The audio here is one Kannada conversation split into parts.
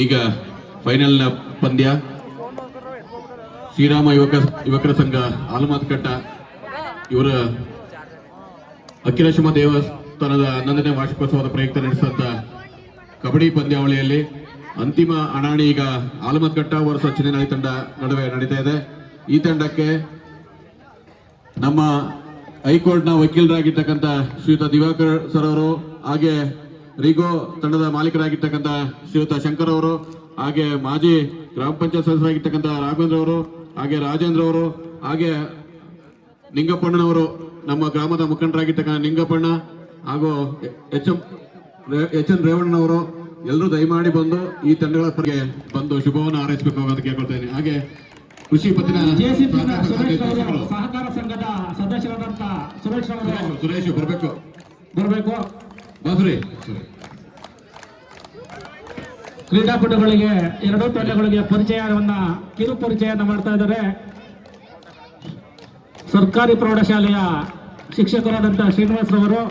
ಈಗ ಫೈನಲ್ನ ಪಂದ್ಯ ಶ್ರೀರಾಮ ಯುವಕರ ಸಂಘ ಆಲಮತ್ಕಟ್ಟ ಇವರ ಅಖಿಲೇಶ್ವರ ದೇವಸ್ಥಾನದ 11ನೇ ವಾರ್ಷಿಕೋತ್ಸವದ ಪ್ರಯುಕ್ತ ನಡೆಸಿದಂತ ಕಬಡ್ಡಿ ಪಂದ್ಯಾವಳಿಯಲ್ಲಿ ಅಂತಿಮ ಹಣಾಣಿ ಈಗ ಆಲಮತ್ಕಟ್ಟ ವರ್ಸಸ್ ಚಿನ್ನನಾಯಿ ತಂಡ ನಡುವೆ ನಡೀತಾ ಇದೆ. ಈ ತಂಡಕ್ಕೆ ನಮ್ಮ ಹೈಕೋರ್ಟ್ನ ವಕೀಲರಾಗಿರ್ತಕ್ಕಂಥ ಶ್ರೀಯುತ ದಿವಾಕರ್ ಸರ್ ಅವರು, ಹಾಗೆ ರಿಗೋ ತಂಡದ ಮಾಲೀಕರಾಗಿರ್ತಕ್ಕಂಥ ಶ್ರೀಯುತ ಶಂಕರ್ ಅವರು, ಹಾಗೆ ಮಾಜಿ ಗ್ರಾಮ ಪಂಚಾಯತ್ ಸದಸ್ಯರಾಗಿರ್ತಕ್ಕಂಥ ರಾಘವೇಂದ್ರ ಅವರು, ಹಾಗೆ ರಾಜೇಂದ್ರ ಅವರು, ಹಾಗೆ ನಿಂಗಪ್ಪಣ್ಣನವರು, ನಮ್ಮ ಗ್ರಾಮದ ಮುಖಂಡರಾಗಿರ್ತಕ್ಕಂಥ ನಿಂಗಪ್ಪಣ್ಣ ಹಾಗೂ ಎಚ್ ಎನ್ ರೇವಣ್ಣನವರು ಎಲ್ಲರೂ ದಯಮಾಡಿ ಬಂದು ಈ ತಂಡಗಳ ಬಗ್ಗೆ ಬಂದು ಶುಭವನ್ನು ಹಾರೈಸಬೇಕು ಅಂತ ಕೇಳ್ಕೊಳ್ತೇನೆ. ಹಾಗೆ ಕೃಷಿ ಪತ್ತಿನ ಸಹಕಾರ ಸಂಘದ ಸದಸ್ಯರಾದಂತ ಸುರೇಶ್ ಬರಬೇಕು ಬಾಸುರಿ. ಕ್ರೀಡಾಪಟುಗಳಿಗೆ ಎರಡೂ ತಂಡಗಳಿಗೆ ಕಿರು ಪರಿಚಯವನ್ನು ಮಾಡ್ತಾ ಇದ್ದಾರೆ. ಸರ್ಕಾರಿ ಪ್ರೌಢಶಾಲೆಯ ಶಿಕ್ಷಕರಾದಂಥ ಶ್ರೀನಿವಾಸರವರು,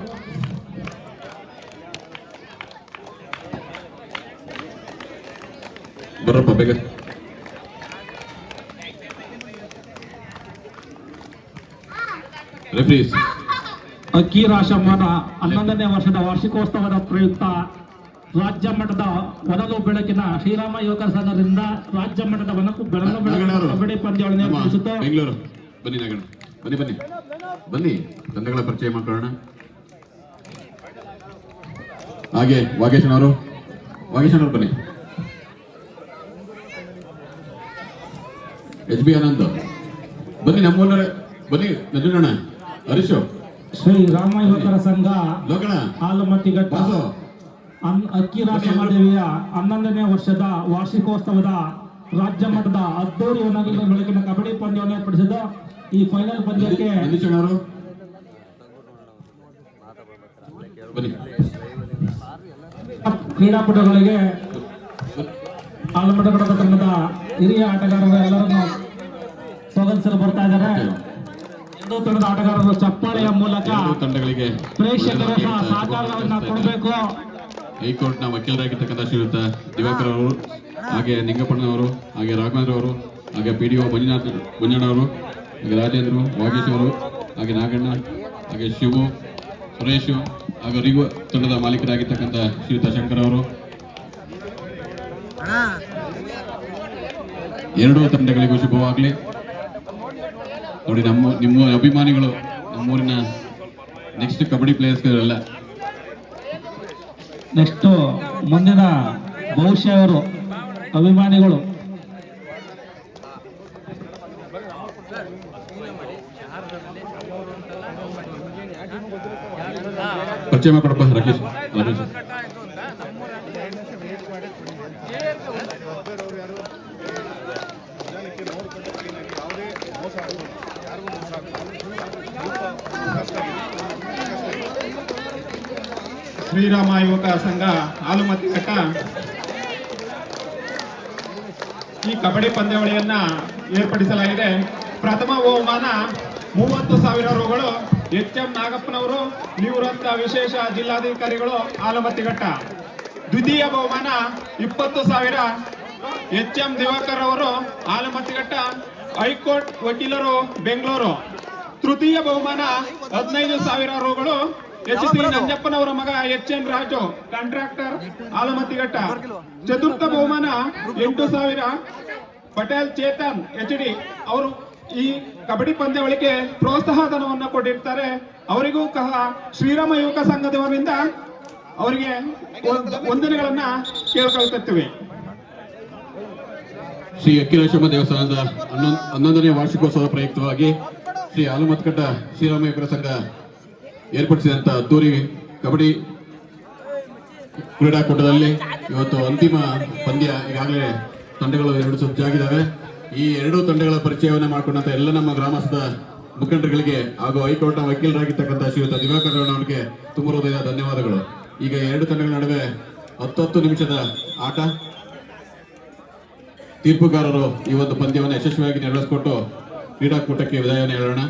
ಬರಪ್ಪ ಬೇಗ. ರೆಫ್ರೀಸ್ ಅಕ್ಕಿ ರಾಶಮ್ಮನ 11ನೇ ವರ್ಷದ ವಾರ್ಷಿಕೋತ್ಸವದ ಪ್ರಯುಕ್ತ ರಾಜ್ಯ ಮಟ್ಟದ ಒನಲು ಬೆಳಕಿನ ಶ್ರೀರಾಮ ಯುವಕರ ಸಂಘದಿಂದ ರಾಜ್ಯ ಮಟ್ಟದ ಕಬಡ್ಡಿ ಪಂದ್ಯಾವಳಿ ನಡೆಸುತ್ತಾ ಬೆಂಗಳೂರು ಬನ್ನಿ ನಾಗಣ್ಣ, ಬನ್ನಿ ಬನ್ನಿ ಬನ್ನಿ ತಂಡಗಳ ಪರಿಚಯ ಮಾಡ್ಕೊಳ್ಳೋಣ. ಹಾಗೆ ವಾಗೇಶನವರು ಬನ್ನಿ. ಎಚ್ ಬಿ ಆನಂದ್ ಬನ್ನಿ, ನಮ್ಮೂರ ಬನ್ನಿ. ನಂಜುಣ್ಣ, ಹರೀಶು, ಶ್ರೀರಾಮ ಯುವಕರ ಸಂಘ ಲೋಕಣ, ಆಲಮತ್ತಿಘಟ್ಟ ಅಕ್ಕಿ ರಾಶಮ್ಮದೇವಿಯ 11ನೇ ವರ್ಷದ ವಾರ್ಷಿಕೋತ್ಸವದ ರಾಜ್ಯ ಮಟ್ಟದ ಅದ್ದೂರಿ ಒಣಗಿನ ಬೆಳಕಿನ ಕಬಡ್ಡಿ ಪಂದ್ಯವನ್ನು ಏರ್ಪಡಿಸಿದ ಈ ಫೈನಲ್ ಪಂದ್ಯಕ್ಕೆ ಕ್ರೀಡಾಪಟುಗಳಿಗೆ ಆಲಮಟ್ಟಘಟ್ಟ ತಂಡದ ಹಿರಿಯ ಆಟಗಾರರು ಎಲ್ಲರನ್ನು ಸ್ವಾಗತಿಸಲು ಬರ್ತಾ ಇದ್ದಾರೆ. ಎರಡೂ ತಂಡದ ಆಟಗಾರರು ಚಪ್ಪಾಳೆಯ ಮೂಲಕ ತಂಡಗಳಿಗೆ ಪ್ರೇಕ್ಷಕರ ಸಹಕಾರವನ್ನು ಕೊಡಬೇಕು. ಹೈಕೋರ್ಟ್ನ ವಕೀಲರಾಗಿರ್ತಕ್ಕಂಥ ಶ್ರೀಯುತ ದಿವಾಕರ್ ಅವರು, ಹಾಗೆ ನಿಂಗಪ್ಪಣ್ಣನವರು, ಹಾಗೆ ರಾಘವೇಂದ್ರ ಅವರು, ಹಾಗೆ PDO ಮಂಜಣ್ಣವರು, ಹಾಗೆ ರಾಜೇಂದ್ರ, ವಾಗೇಶ್ ಅವರು, ಹಾಗೆ ನಾಗಣ್ಣ, ಹಾಗೆ ಶಿವು, ಸುರೇಶು, ಹಾಗೂ ರಿಗು ತಂಡದ ಮಾಲೀಕರಾಗಿರ್ತಕ್ಕಂಥ ಶ್ರೀಯುತ ಶಂಕರ್ ಅವರು, ಎರಡೂ ತಂಡಗಳಿಗೂ ಶುಭವಾಗಲಿ. ನೋಡಿ, ನಿಮ್ಮ ಅಭಿಮಾನಿಗಳು ನಮ್ಮೂರಿನ ನೆಕ್ಸ್ಟ್ ಕಬಡ್ಡಿ ಪ್ಲೇಯರ್ಸ್ಗಳೆಲ್ಲ ನೆಕ್ಸ್ಟ್ ಮುಂದಿನ ಭವಿಷ್ಯವರು ಅಭಿಮಾನಿಗಳು. ಪರಿಚಯ ಮಾಡ್ಕೊಡಪ್ಪ ರಾಕೇಶ್. ಶ್ರೀರಾಮ ಯುವಕ ಸಂಘ ಆಲಮತ್ತಿಘಟ್ಟ ಈ ಕಬಡ್ಡಿ ಪಂದ್ಯಾವಳಿಯನ್ನ ಏರ್ಪಡಿಸಲಾಗಿದೆ. ಪ್ರಥಮ ಬಹುಮಾನ 30,000 ರೂಗಳು HM ನಾಗಪ್ಪನವರು, ನಿವೃತ್ತ ವಿಶೇಷ ಜಿಲ್ಲಾಧಿಕಾರಿಗಳು, ಆಲಮತ್ತಿಘಟ್ಟ. ದ್ವಿತೀಯ ಬಹುಮಾನ 20,000 HM ದಿವಾಕರ್ ಅವರು, ಆಲಮತ್ತಿಘಟ್ಟ, ಹೈಕೋರ್ಟ್ ವಕೀಲರು, ಬೆಂಗಳೂರು. ತೃತೀಯ ಬಹುಮಾನ 15,000 ರೂಗಳು HC ನಂಜಪ್ಪನವರ ಮಗ HN ರಾಜು, ಕಾಂಟ್ರಾಕ್ಟರ್, ಆಲಮತ್ತಿಘಟ್ಟ. ಚತುರ್ಥ ಬಹುಮಾನ 8,000 ಪಟೇಲ್ ಚೇತನ್ HD ಅವರು ಈ ಕಬಡ್ಡಿ ಪಂದ್ಯಾವಳಿಗೆ ಪ್ರೋತ್ಸಾಹ ಧನವನ್ನು ಕೊಟ್ಟಿರ್ತಾರೆ. ಅವರಿಗೂ ಸಹ ಶ್ರೀರಾಮ ಯುವಕ ಸಂಘದವರಿಂದ ಅವರಿಗೆ ವಂದನೆಗಳನ್ನ ಕೇಳ್ಕೊಳ್ತಿರ್ತೀವಿ. ಶ್ರೀ ಅಖಿಲೇಶ್ವರ ದೇವಸ್ಥಾನದ 11ನೇ ವಾರ್ಷಿಕೋತ್ಸವದ ಪ್ರಯುಕ್ತವಾಗಿ ಶ್ರೀ ಆಲಮತ್ಕಟ್ಟ ಶ್ರೀರಾಮ ಯುವಕರ ಸಂಘ ಏರ್ಪಡಿಸಿದಂತ ಅದ್ದೂರಿ ಕಬಡ್ಡಿ ಕ್ರೀಡಾಕೂಟದಲ್ಲಿ ಇವತ್ತು ಅಂತಿಮ ಪಂದ್ಯ. ಈಗಾಗಲೇ ತಂಡಗಳು 2 ಸಜ್ಜಾಗಿದ್ದಾವೆ. ಈ ಎರಡೂ ತಂಡಗಳ ಪರಿಚಯವನ್ನು ಮಾಡಿಕೊಂಡಂತ ಎಲ್ಲ ನಮ್ಮ ಗ್ರಾಮಸ್ಥರ ಮುಖಂಡರುಗಳಿಗೆ ಹಾಗೂ ಹೈಕೋರ್ಟ್ನ ವಕೀಲರಾಗಿರ್ತಕ್ಕಂಥ ಶ್ರೀಯುತ ದಿವಾಕರ್ ಅವರಿಗೆ ತುಂಬ ಹೃದಯದ ಧನ್ಯವಾದಗಳು. ಈಗ ಎರಡು ತಂಡಗಳ ನಡುವೆ 10 ನಿಮಿಷದ ಆಟ. ತೀರ್ಪುಗಾರರು ಈ ಒಂದು ಪಂದ್ಯವನ್ನು ಯಶಸ್ವಿಯಾಗಿ ನೆರವೇರಿಸಿಕೊಟ್ಟು ಕ್ರೀಡಾಕೂಟಕ್ಕೆ ವಿದಾಯವನ್ನು ಹೇಳೋಣ.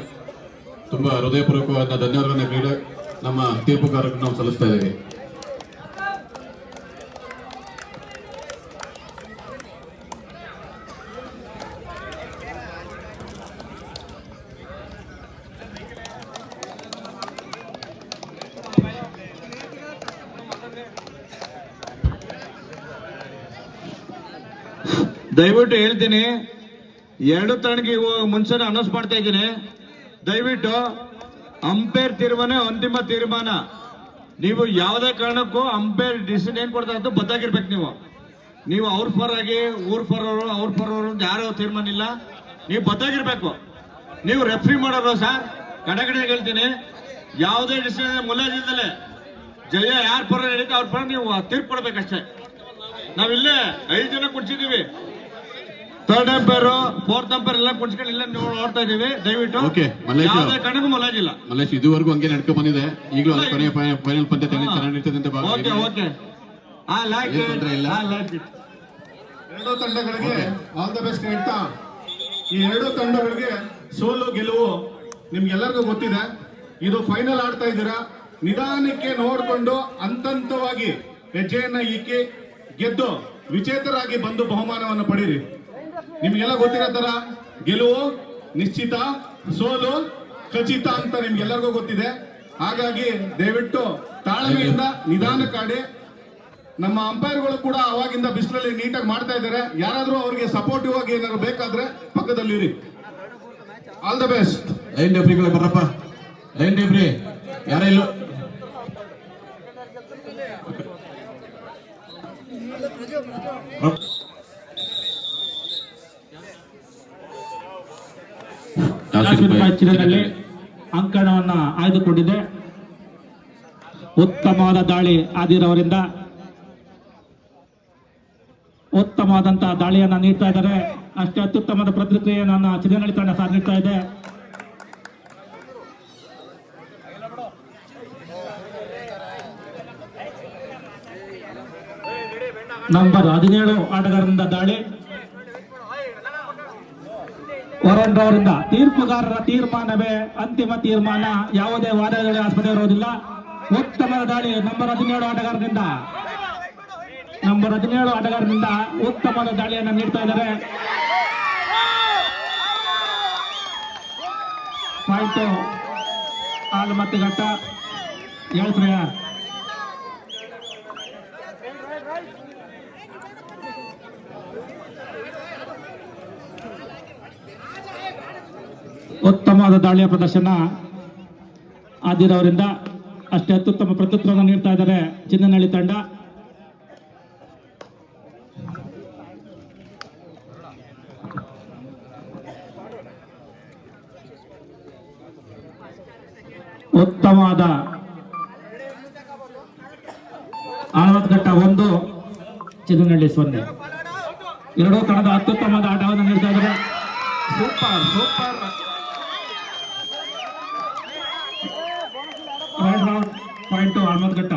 ತುಂಬಾ ಹೃದಯಪೂರ್ವಕವಾದ ಧನ್ಯವಾದಗಳನ್ನು ನಮ್ಮ ತೀರ್ಪುಗಾರರಿಗೆ ನಾವು ಸಲ್ಲಿಸ್ತಾ ಇದ್ದೇವೆ. ದಯವಿಟ್ಟು ಹೇಳ್ತೀನಿ, 2 ತಂಡಕ್ಕೆ ಮುಂಚೆನೆ ಅನೌನ್ಸ್ ಮಾಡ್ತಾ ಇದ್ದೀನಿ. ದಯವಿಟ್ಟು ಅಂಪೈರ್ ತೀರ್ಮಾನ ಅಂತಿಮ ತೀರ್ಮಾನ. ನೀವು ಯಾವುದೇ ಕಾರಣಕ್ಕೂ ಅಂಪೈರ್ ಡಿಸಿಷನ್ ಏನ್ ಕೊಡ್ತಾರೆ ಅಂತ ಬದ್ದಾಗಿರ್ಬೇಕು. ನೀವು ಅವ್ರ ಫರ್ ಆಗಿ ಊರ್ ಫರ್ ಅವರು ಅವ್ರ ಫರ್ ಅವರು ಯಾರೋ ತೀರ್ಮಾನ ಇಲ್ಲ, ನೀವು ಬದ್ದಾಗಿರ್ಬೇಕು. ನೀವು ರೆಫ್ರಿ ಮಾಡೋರು ಸರ್, ಕಡೆ ಹೇಳ್ತೀನಿ, ಯಾವುದೇ ಡಿಸಿಷನ್ ಮುಲಾಜಿಲ್ದಲೆ ಜಯ ಯಾರ ಪರ ಹೇಳಿದ್ರೆ ಅವ್ರ ಪರ ನೀವು ತೀರ್ಪು ಕೊಡ್ಬೇಕಷ್ಟೇ. ನಾವಿಲ್ಲೇ 5 ಜನ ಕುಡ್ಸಿದೀವಿ, 3rd ಅಂಪೈರ್ 4th ಅಂಪೈರ್ ಎಲ್ಲ ಕುಡ್ಸ್ಕೊಂಡು ಇಲ್ಲ ನೋಡ್ತಾ ಇದೀವಿ. ದಯವಿಟ್ಟು Okay, ಮಲ್ಲೇಶ್ ಯಾವುದೇ ಕಾರಣಕ್ಕೂ ಮುಲಾಜಿಲ್ಲ. ಮಲ್ಲೇಶ್ ಇದುವರೆಗೂ ಹಂಗೆ ನಡ್ಕೊ ಬಂದಿದೆ. ಈಗಲೂ ಅದು ಕೊನೆಯ ಫೈನಲ್ ಪಂದ್ಯ ಚೆನ್ನಾಗಿ ನಡೀತದೆ ಅಂತ ಓಕೆ ಓಕೆ, ಏನ್ ತೊಂದ್ರೆ ಇಲ್ಲ. ಎರಡೂ ತಂಡಗಳಿಗೆ ಆಲ್ ದ ಬೆಸ್ಟ್ ಹೇಳ್ತಾ, ಈ 2 ತಂಡಗಳಿಗೆ ಸೋಲು ಗೆಲುವು ನಿಮ್ಗೆಲ್ಲರಿಗೂ ಗೊತ್ತಿದೆ. ಇದು ಫೈನಲ್ ಆಡ್ತಾ ಇದ್ದೀರಾ, ನಿಧಾನಕ್ಕೆ ನೋಡಿಕೊಂಡು ಹಂತವಾಗಿ ಹೆಜ್ಜೆಯನ್ನ ಇಕ್ಕಿ ಗೆದ್ದು ವಿಜೇತರಾಗಿ ಬಂದು ಬಹುಮಾನವನ್ನು ಪಡೀರಿ. ನಿಮ್ಗೆಲ್ಲ ಗೊತ್ತಿರೋ ತರ ಗೆಲುವು ನಿಶ್ಚಿತ, ಸೋಲು ಖಚಿತ ಅಂತ ನಿಮ್ಗೆಲ್ಲರಿಗೂ ಗೊತ್ತಿದೆ. ಹಾಗಾಗಿ ದಯವಿಟ್ಟು ತಾಳ್ಮೆಯಿಂದ ನಿಧಾನಕ್ಕಾಡಿ. ನಮ್ಮ ಅಂಪೈರ್ಗಳು ಕೂಡ ಅವಾಗಿಂದ ಬಿಸಿಲಲ್ಲಿ ನೀಟಾಗಿ ಮಾಡ್ತಾ ಇದ್ದಾರೆ. ಯಾರಾದ್ರೂ ಅವ್ರಿಗೆ ಸಪೋರ್ಟಿವ್ ಆಗಿ ಏನಾದ್ರು ಬೇಕಾದ್ರೆ ಪಕ್ಕದಲ್ಲಿರಿ. All the best. ಲೈನ್ ರೆಫ್ರಿಗಳು ಬರ್ರಪ್ಪ, ಲೈನ್ ರೆಫ್ರಿ ಯಾರ ಇಲ್ಲ. ಚಿತ್ರದಲ್ಲಿ ಅಂಕಣವನ್ನ ಆಯ್ದುಕೊಂಡಿದೆ. ಉತ್ತಮವಾದ ದಾಳಿ ಆದಿರವರಿಂದ ಉತ್ತಮವಾದಂತಹ ದಾಳಿಯನ್ನ ನೀಡ್ತಾ ಇದ್ದಾರೆ. ಅಷ್ಟೇ ಅತ್ಯುತ್ತಮವಾದ ಪ್ರತಿಕ್ರಿಯೆಯನ್ನು ಚಿನ್ನನಳ್ಳಿ ತಂಡ ಸಹ ನೀಡ್ತಾ ಇದೆ. ನಂಬರ್ 17 ಆಟಗಾರರಿಂದ ದಾಳಿ. ವರುಣ್ ರವರಿಂದ ತೀರ್ಪುಗಾರರ ತೀರ್ಮಾನವೇ ಅಂತಿಮ ತೀರ್ಮಾನ, ಯಾವುದೇ ವಾದಗಳಿಗೆ ಆಸ್ಪದ ಇರುವುದಿಲ್ಲ. ಉತ್ತಮದ ದಾಳಿ ನಂಬರ್ 17 ಆಟಗಾರರಿಂದ ಉತ್ತಮದ ದಾಳಿಯನ್ನು ನೀಡ್ತಾ ಇದ್ದಾರೆ. ಪಾಯಿಂಟ್ ಆಲಮತ್ತಿಘಟ್ಟ 7 ಶ್ರೇಯ. ಉತ್ತಮವಾದ ದಾಳಿಯ ಪ್ರದರ್ಶನ ಆದಿರವರಿಂದ. ಅಷ್ಟೇ ಅತ್ಯುತ್ತಮ ಪ್ರತ್ಯುತ್ತರವನ್ನು ನೀಡ್ತಾ ಇದ್ದಾರೆ ಚಿನ್ನನಳ್ಳಿ ತಂಡ. ಉತ್ತಮವಾದ ಆಲಮತ್ತಿಘಟ್ಟ 1, ಚಿನ್ನನಳ್ಳಿ 0. ಎರಡೂ ತಂಡದ ಅತ್ಯುತ್ತಮವಾದ ಆಟವನ್ನು ನೀಡ್ತಾ ಇದ್ದಾರೆ. Super super. Right round point Alamattighatta.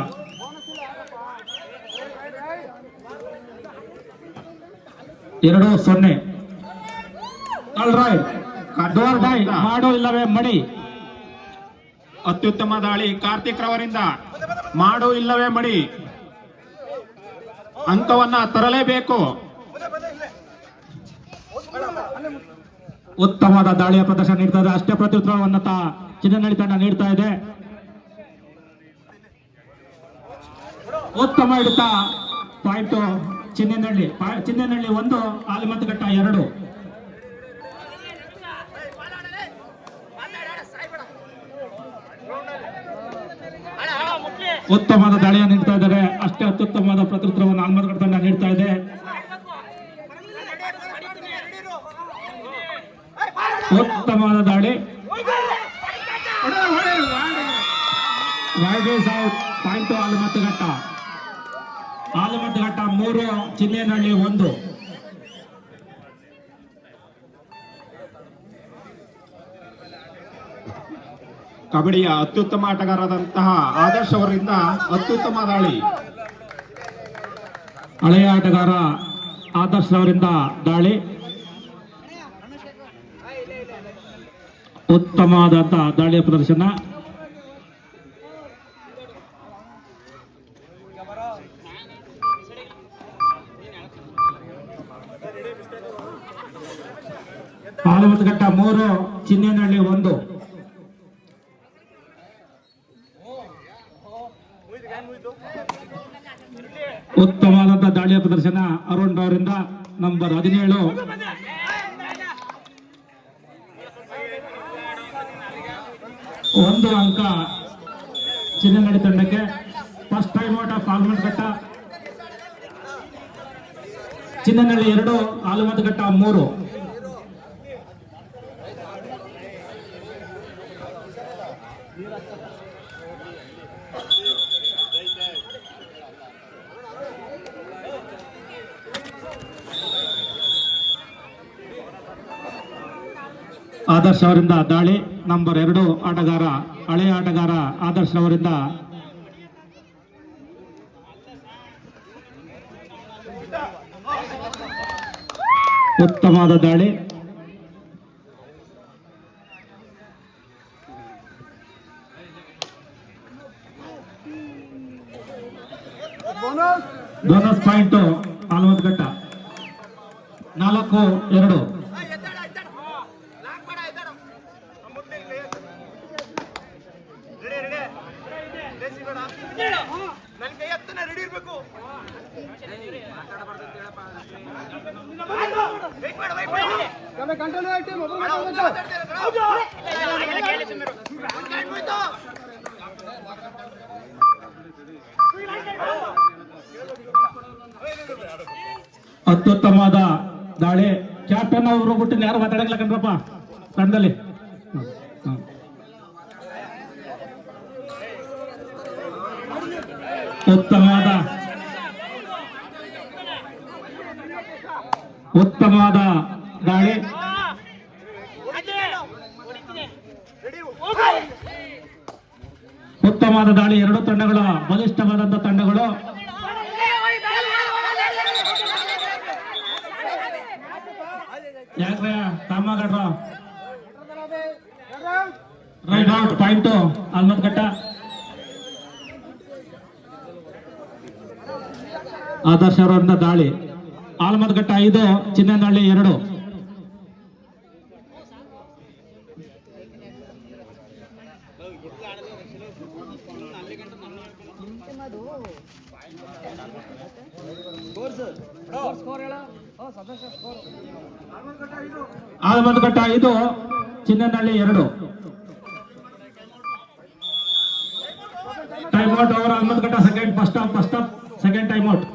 ಎರಡು 0. ಮಾಡೋ ಇಲ್ಲವೇ ಮಣಿ. ಅತ್ಯುತ್ತಮ ದಾಳಿ ಕಾರ್ತಿಕ್ ರವರಿಂದ. ಮಾಡು ಇಲ್ಲವೇ ಮಡಿ, ಅಂಕವನ್ನ ತರಲೇಬೇಕು. ಉತ್ತಮವಾದ ದಾಳಿಯ ಪ್ರದರ್ಶನ ನೀಡ್ತಾ ಇದೆ. ಅಷ್ಟೇ ಪ್ರತ್ಯುತ್ತರವನ್ನು ಚಿನ್ನನಳ್ಳಿ ತಂಡ ನೀಡ್ತಾ ಇದೆ. ಉತ್ತಮ ಹಿಡಿತ ಪಾಯಿಂಟ್ ಚಿನ್ನನಳ್ಳಿ 1, ಆಲಮತ್ತಿಘಟ್ಟ 2. ಉತ್ತಮವಾದ ದಾಳಿಯನ್ನು ನೀಡ್ತಾ ಇದ್ದಾರೆ. ಅಷ್ಟೇ ಅತ್ಯುತ್ತಮವಾದ ಪ್ರತ್ಯುತ್ತರವನ್ನು ಆಲಮತ್ತಿಘಟ್ಟ ತಂಡ ನೀಡ್ತಾ ಇದೆ. ಉತ್ತಮವಾದ ದಾಳಿ. ಪಾಯಿಂಟ್ ಆಲಮತ್ತಿಘಟ್ಟ 3, ಚಿನ್ನನಳ್ಳಿ 1. ಕಬಡ್ಡಿಯ ಅತ್ಯುತ್ತಮ ಆಟಗಾರರಾದಂತಹ ಆದರ್ಶ್ ಅವರಿಂದ ಅತ್ಯುತ್ತಮ ದಾಳಿ. ಹಳೆಯ ಆಟಗಾರ ಆದರ್ಶ್ ಅವರಿಂದ ದಾಳಿ. ಉತ್ತಮವಾದಂತಹ ದಾಳಿಯ ಪ್ರದರ್ಶನ. ಆಲಮತ್ತಿಘಟ್ಟ 3, ಚಿನ್ನನಳ್ಳಿ 1. ಉತ್ತಮವಾದಂತಹ ದಾಳಿಯ ಪ್ರದರ್ಶನ ಅರುಣ್ ಅವರಿಂದ ನಂಬರ್ 17. ಒಂದು ಅಂಕ ಚಿನ್ನನಳ್ಳಿ ತಂಡಕ್ಕೆ. First time out of Almatghatta. Chinnanalli 2, Alamataghatta 3. Adarsh ಅವರಿಂದ ದಾಳಿ ನಂಬರ್ 2 ಆಟಗಾರ, ಹಳೆಯ ಆಟಗಾರ ಆದರ್ಶ್ ಅವರಿಂದ ಉತ್ತಮವಾದ ದಾಳಿ. Bonus point ಆಲಮತಘಟ್ಟ 4-2. ರೆಡಿ ಇರ್ಬೇಕು. ಅತ್ಯುತ್ತಮವಾದ ದಾಳಿ. ಕ್ಯಾಪ್ಟನ್ ಅವರು ಬಿಟ್ಟು ಯಾರು ಮಾತಾಡಲ್ಲ ಕಣ್ರಪ್ಪ ತಂಡದಲ್ಲಿ. ಉತ್ತಮವಾದ ದಾಳಿ. ಉತ್ತಮವಾದ ದಾಳಿ. ಎರಡು ತಂಡಗಳ ಬಲಿಷ್ಠವಾದಂತಹ ತಂಡಗಳು. ಯಾಕ್ರ ಕಾಮಗಾಡ್ರ right out point Almataghatta. Adarsha ಅವರಿಂದ ದಾಳಿ. Almataghatta 5, Chinnanahalli 2. Almataghatta 5, Chinnanahalli 2. Time out over Almataghatta. First half second time out.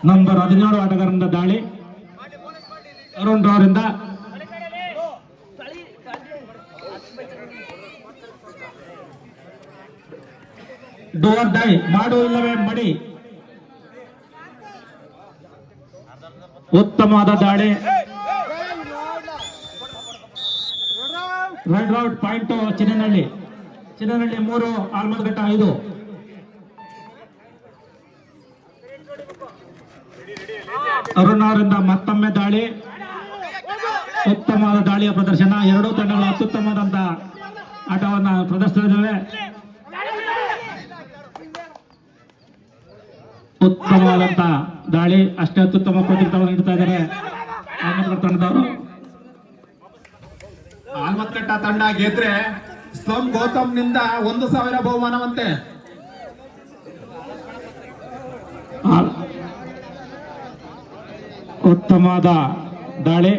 Number 17 ಆಟಗಾರರಿಂದ ದಾಳಿ. ಅರುಣ್ ಅವರಿಂದ ಡೋರ್ ಡೈ, ಮಾಡು ಇಲ್ಲವೇ ಮಡಿ. ಉತ್ತಮವಾದ ದಾಳಿ. Raid out point Chinnanahalli 3, Almathaghatta 5. Arun ಅವರಿಂದ ಮತ್ತೊಮ್ಮೆ ದಾಳಿ. ಉತ್ತಮವಾದ ದಾಳಿಯ ಪ್ರದರ್ಶನ. ಎರಡೂ ತಂಡಗಳು ಅತ್ಯುತ್ತಮವಾದಂತಹ ಆಟವನ್ನು ಪ್ರದರ್ಶಿಸಿವೆ. ಉತ್ತಮವಾದಂತಹ ದಾಳಿ. ಅಷ್ಟೇ ಅತ್ಯುತ್ತಮ ಪ್ರತಿಕ್ರಿಯೆಯನ್ನು ನೀಡ್ತಾ ಇದ್ದಾರೆ ಆಲ್ಮತಘಟ್ಟ ತಂಡದವರು. ಆಲ್ಮತಘಟ್ಟ ತಂಡ ಗೆದ್ರೆ ಸ್ಲಂ ಗೌತಮ್ ನಿಂದ 1,000 ಬಹುಮಾನವಂತೆ. ಉತ್ತಮವಾದ ದಾಳಿ.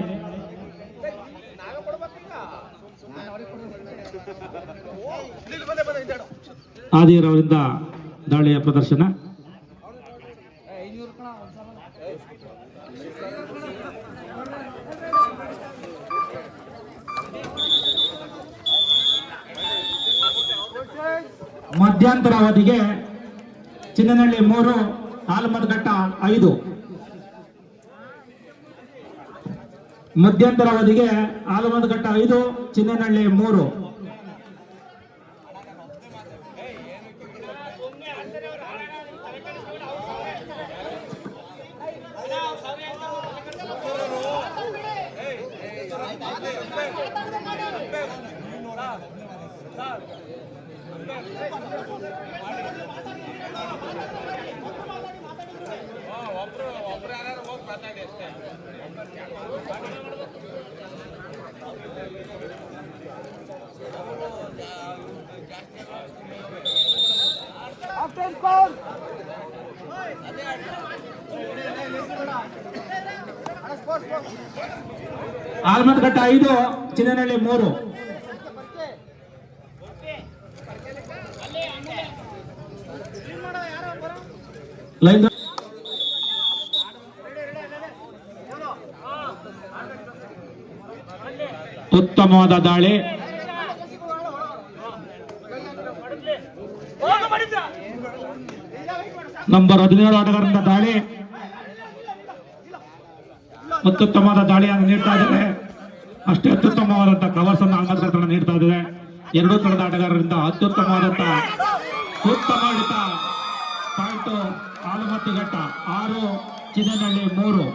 ಆದಿರ್ ಅವರಿಂದ ದಾಳಿಯ ಪ್ರದರ್ಶನ. ಮಧ್ಯಂತರ ಅವಧಿಗೆ ಚಿನ್ನನಹಳ್ಳಿ 3, ಆಲ್ಮತಘಟ್ಟ 5. ಮಧ್ಯಂತರ ಅವಧಿಗೆ ಆಲ್ಮತಘಟ್ಟ 5, ಚಿನ್ನನಹಳ್ಳಿ 3. ಆಲ್ಮಟ್ಕಟ್ಟ 5 ಚಿನ್ನನಹಳ್ಳಿ 3. ಲೈನ್ ಉತ್ತಮವಾದ ದಾಳಿ. ನಂಬರ್ 17 ಆಟಗಾರರಿಂದ ದಾಳಿ, ಅತ್ಯುತ್ತಮವಾದ ದಾಳಿಯನ್ನು ನೀಡ್ತಾ ಇದ್ದಾರೆ. ಅಷ್ಟೇ ಅತ್ಯುತ್ತಮವಾದಂತಹ ಕವರ್ಸ್ ಅನ್ನು ಆಲ್ಮಟ್ಕಟ್ಟ ತಂಡ ನೀಡ್ತಾ ಇದ್ದಾರೆ. ಎರಡೂ ತಂಡದ ಆಟಗಾರರಿಂದ ಅತ್ಯುತ್ತಮವಾದಂತಹ ಉತ್ತಮ ಹಿಡಿತ. ಪಾಯಿಂಟ್ ಆಲಮತ್ತಿಘಟ್ಟ 6, ಚಿನ್ನನಹಳ್ಳಿ 3.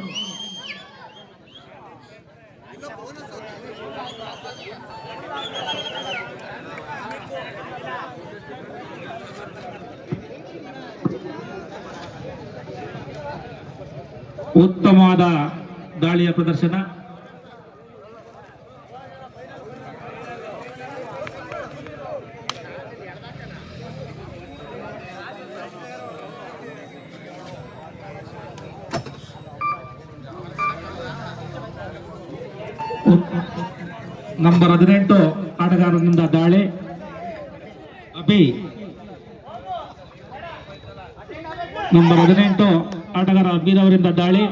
ಉತ್ತಮವಾದ ದಾಳಿಯ ಪ್ರದರ್ಶನ. ನಂಬರ್ 18 ಆಟಗಾರನಿಂದ ದಾಳಿ. ಅಭಿ ನಂಬರ್ 18 ಆಟಗಾರ ಅಭಿರವರಿಂದ ದಾಳಿ.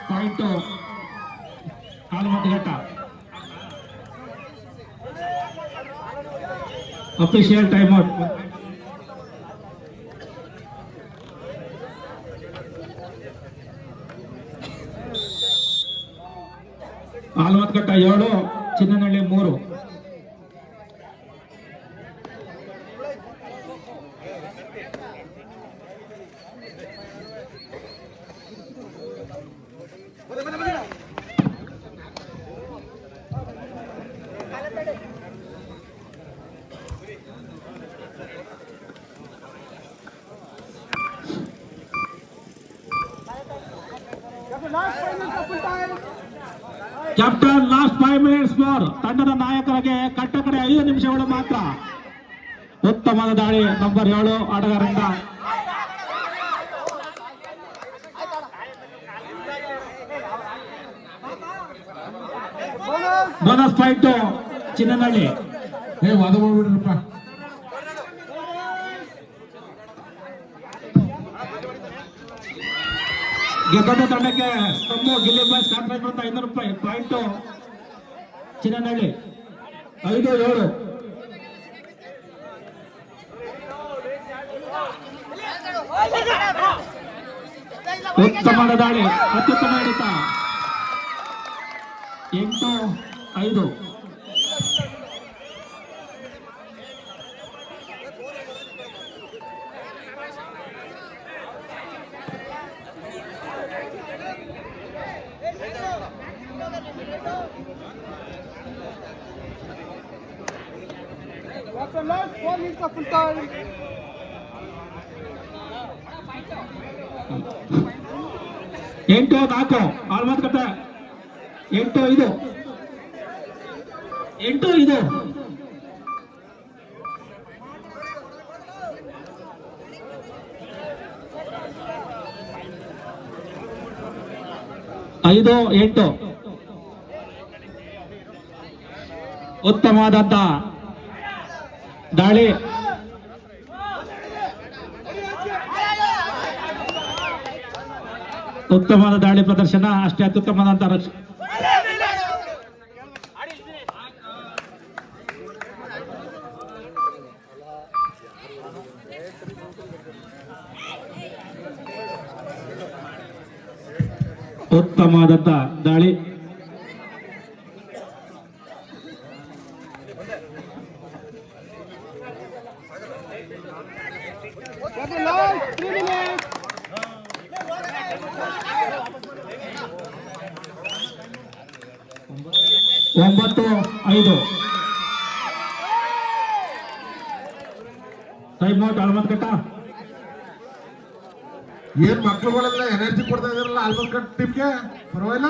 Point Alamattighatta. Official time out. Alamattighatta 7, Chinnanahalli 3. Captain, last 5 minutes for ತಂಡದ ನಾಯಕರಿಗೆ ಕಟ್ಟ ಕಡೆ 5 ನಿಮಿಷಗಳು ಮಾತ್ರ. ಉತ್ತಮವಾದ ದಾಳಿ ನಂಬರ್ 7 ಆಟಗಾರರಿಂದ. Bonus point Chinnanahalli. ವಾದ ಮಾಡ್ಬಿಡ್ರಪ್ಪ. ಗೆದ್ದ ತಂಡಕ್ಕೆ ಸ್ತಂಭ ಗಿಲ್ಲಿ ಬಾಯ್ಸ್ ಕಾಂಟ್ರಾಕ್ಟ್ ಅಂತ 500 ರೂಪಾಯಿ. ಪಾಯಿಂಟ್ ಚಿನ್ನನಹಳ್ಳಿ 5-7. ಉತ್ತಮವಾದ ದಾಳಿ, ಅತ್ಯುತ್ತಮ ಹಿಡಿತ. 8-5. ಎಂಟು 4 ಆಲ್ಮತ್ತಿಘಟ್ಟ 8-5. 8-5. ಐದು 8. ಉತ್ತಮವಾದಂತ ದಾಳಿ. ಉತ್ತಮವಾದ ದಾಳಿ ಪ್ರದರ್ಶನ. ಅಷ್ಟೇ ಅತ್ಯುತ್ತಮವಾದಂತ ಉತ್ತಮವಾದಂತ ದಾಳಿ. ಒಂಬತ್ತು 5. Time out Almattighatta. ಏನ್ ಮಕ್ಳುಗಳೆಲ್ಲ ಎನರ್ಜಿ ಕೊಡ್ತಾ ಇದಾರಲ್ಲ ಆಲ್ಬಮ್ ಕಟ್ ಟೀಮ್ಗೆ ಪರವಾಗಿಲ್ಲ.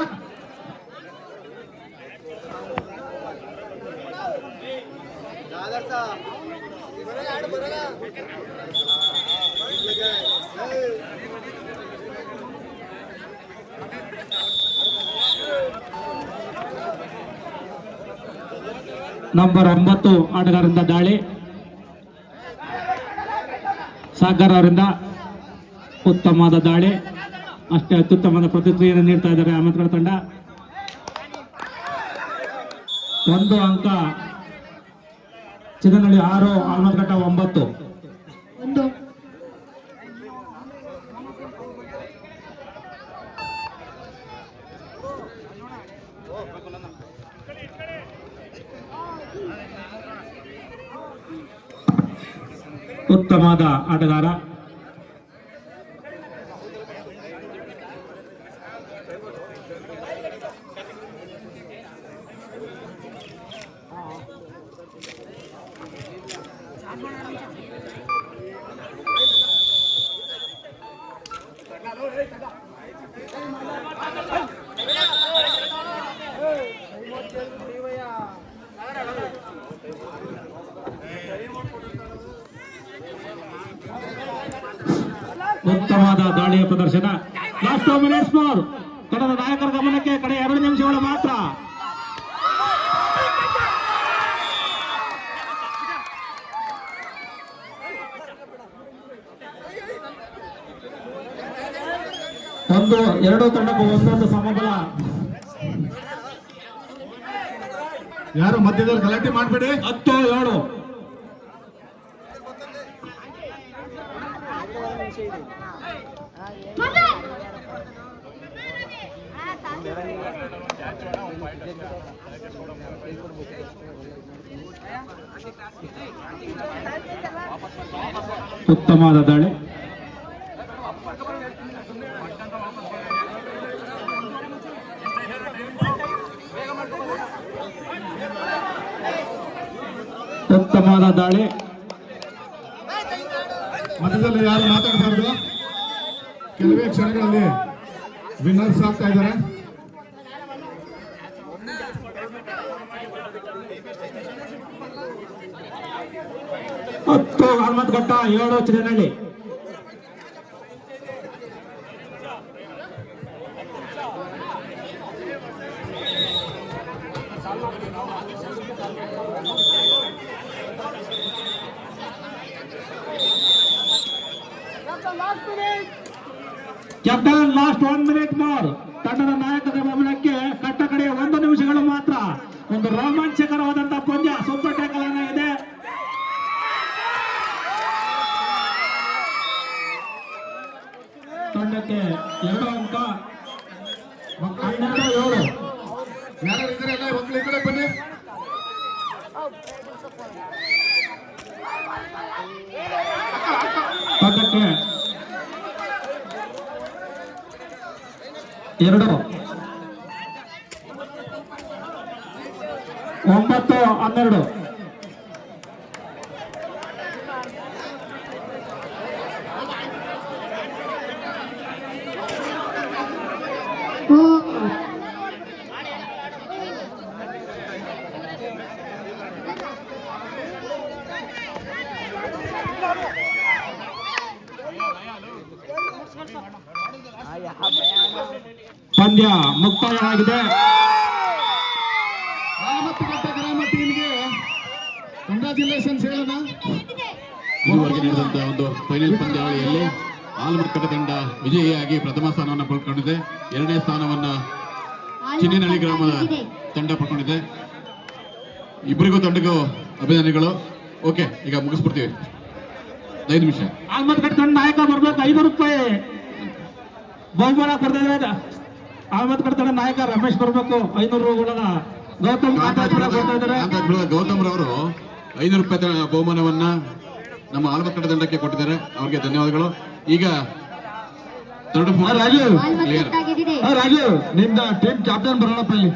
ನಂಬರ್ 9 ಆಟಗಾರರಿಂದ ದಾಳಿ. ಸಾಗರ್ ಅವರಿಂದ ಉತ್ತಮವಾದ ದಾಳಿ, ಅಷ್ಟೇ ಅತ್ಯುತ್ತಮವಾದ ಪ್ರತಿಕ್ರಿಯೆಯನ್ನು ನೀಡ್ತಾ ಇದ್ದಾರೆ ಅಹಮದ್ಗಢ ತಂಡ. 1 ಅಂಕ ಚಿನ್ನನಹಳ್ಳಿ 6, ಅಹಮದ್ಘಟ್ಟ 9. ಉತ್ತಮವಾದ ಆಟಗಾರ. ಉತ್ತಮವಾದ ದಾಳಿಯ ಪ್ರದರ್ಶನ. Last 2 minutes more. ತಂಡದ ನಾಯಕರ ಗಮನಕ್ಕೆ ಕಡೆ 2 ನಿಮಿಷಗಳು ಮಾತ್ರ. ಎರಡು ತಂಡಕ್ಕೂ ಒಂದೊಂದು ಸಮಬಲ. ಯಾರು ಮಧ್ಯದಲ್ಲಿ ಗಲಾಟೆ ಮಾಡಬೇಡಿ. 10-7. ಉತ್ತಮವಾದ ದಾಳಿ. ಉತ್ತಮವಾದ ದಾಳಿ. ಮಧ್ಯದಲ್ಲಿ ಯಾರು ಮಾತಾಡಬಾರ್ದು. ಕೆಲವೇ ಕ್ಷಣಗಳಲ್ಲಿ ವಿನ್ನರ್ಸ್ ಆಗ್ತಾ ಇದ್ದಾರೆ. ಅಹಮದ್ಘಟ್ಟ 7, Chinnanahalli. Captain last 1 minute more. ತಂಡದ ನಾಯಕರ ಗಮನಕ್ಕೆ ಕಟ್ಟ ಕಡೆ 1 ನಿಮಿಷಗಳು ಮಾತ್ರ. ಒಂದು ರೋಮಾಂಚಕರವಾದಂತಹ ಪಂದ್ಯ. ಸೂಪರ್ ಟ್ಯಾಕಲ್ ಇದೆ. ತಂಡಕ್ಕೆ 2 ಅಂಕ. 12-7. ಯಾರು ಇದ್ರೆ ಎಲ್ಲ ಮಕ್ಕಳು ಈ ಕಡೆ ಬನ್ನಿ. ತಂಡಕ್ಕೆ 2. 9-12. ಪಂದ್ಯ ಮುಕ್ತಾಯವಾಗಿದೆ. ಆಲಮತ್ತಿಘಟ್ಟ ಗ್ರಾಮ ಟೀಮ್ಗೆ ಕಂಗ್ರಾಚುಲೇಷನ್ಸ್ ಹೇಳೋಣ. ಇದುವರೆಗೆ ನಡೆದಂತಹ ಒಂದು ಫೈನಲ್ ಪಂದ್ಯಾವಳಿಯಲ್ಲಿ ಆಲಮತ್ತಿಘಟ್ಟ ತಂಡ ವಿಜಯಿಯಾಗಿ ಪ್ರಥಮ ಸ್ಥಾನವನ್ನು ಪಡ್ಕೊಂಡಿದೆ. 2ನೇ ಸ್ಥಾನವನ್ನು ಚಿನ್ನನಹಳ್ಳಿ ಗ್ರಾಮದ ತಂಡ ಪಡ್ಕೊಂಡಿದೆ. ಇಬ್ಬರಿಗೂ ತಂಡಕ್ಕೂ ಅಭಿನಂದನೆಗಳು. ಓಕೆ, ಈಗ ಮುಗಿಸ್ಬಿಡ್ತೀವಿ. 5 ನಿಮಿಷ. ಅಹಮದ್ಘಟ್ಟ ತಂಡ ನಾಯಕ ಬರ್ಬೇಕು. 5 ರೂಪಾಯಿ ಬಹುಮಾನ ಕೊಡ್ತಾ ಇದ್ದಾರೆ. ಅಹಮದ್ಘಟ್ಟ ತಂಡ ನಾಯಕ ರಮೇಶ್ ಬರ್ಬೇಕು. 500 ರೂಪಾಯಿಗಳ ಗೌತಮ್ ಗೌತಮ್ ರವರು 500 ರೂಪಾಯಿ ಬಹುಮಾನವನ್ನ ನಮ್ಮ ಆಲಮತ್ತಿಘಟ್ಟ ತಂಡಕ್ಕೆ ಕೊಟ್ಟಿದ್ದಾರೆ. ಅವ್ರಿಗೆ ಧನ್ಯವಾದಗಳು. ಈಗ ರಾಜು ನಿಮ್ದ ಟೀಮ್ ಕ್ಯಾಪ್ಟನ್ ಬರೋಣಪ್ಪ ಇಲ್ಲಿ.